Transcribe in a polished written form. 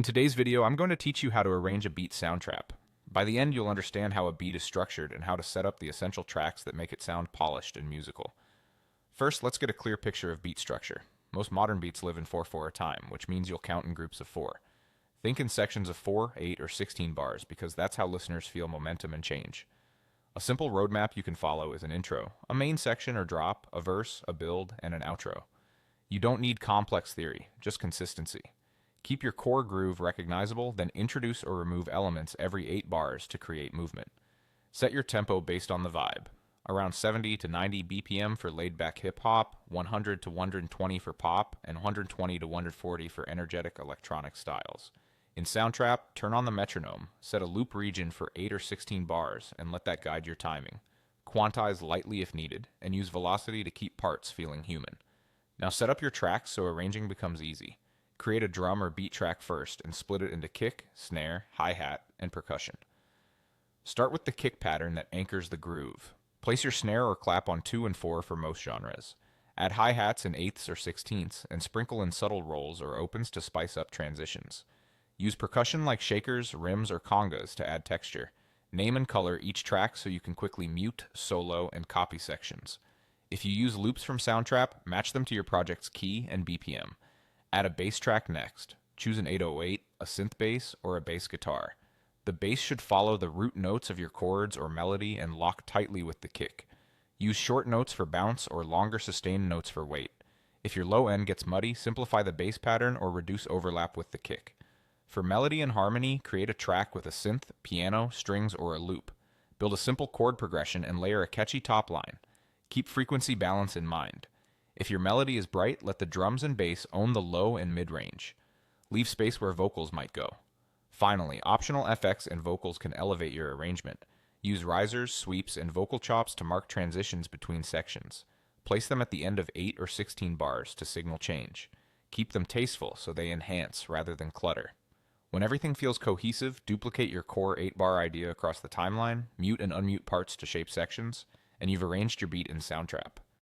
In today's video, I'm going to teach you how to arrange a beat soundtrap. By the end, you'll understand how a beat is structured and how to set up the essential tracks that make it sound polished and musical. First, let's get a clear picture of beat structure. Most modern beats live in 4/4 time, which means you'll count in groups of 4. Think in sections of 4, 8, or 16 bars because that's how listeners feel momentum and change. A simple roadmap you can follow is an intro, a main section or drop, a verse, a build, and an outro. You don't need complex theory, just consistency. Keep your core groove recognizable, then introduce or remove elements every 8 bars to create movement. Set your tempo based on the vibe. Around 70 to 90 BPM for laid-back hip-hop, 100 to 120 for pop, and 120 to 140 for energetic electronic styles. In Soundtrap, turn on the metronome, set a loop region for 8 or 16 bars, and let that guide your timing. Quantize lightly if needed, and use velocity to keep parts feeling human. Now set up your tracks so arranging becomes easy. Create a drum or beat track first and split it into kick, snare, hi-hat, and percussion. Start with the kick pattern that anchors the groove. Place your snare or clap on 2 and 4 for most genres. Add hi-hats in 8ths or 16ths and sprinkle in subtle rolls or opens to spice up transitions. Use percussion like shakers, rims, or congas to add texture. Name and color each track so you can quickly mute, solo, and copy sections. If you use loops from Soundtrap, match them to your project's key and BPM. Add a bass track next. Choose an 808, a synth bass, or a bass guitar. The bass should follow the root notes of your chords or melody and lock tightly with the kick. Use short notes for bounce or longer sustained notes for weight. If your low end gets muddy, simplify the bass pattern or reduce overlap with the kick. For melody and harmony, create a track with a synth, piano, strings, or a loop. Build a simple chord progression and layer a catchy top line. Keep frequency balance in mind. If your melody is bright, let the drums and bass own the low and mid-range. Leave space where vocals might go. Finally, optional FX and vocals can elevate your arrangement. Use risers, sweeps, and vocal chops to mark transitions between sections. Place them at the end of 8 or 16 bars to signal change. Keep them tasteful so they enhance rather than clutter. When everything feels cohesive, duplicate your core 8-bar idea across the timeline, mute and unmute parts to shape sections, and you've arranged your beat in Soundtrap.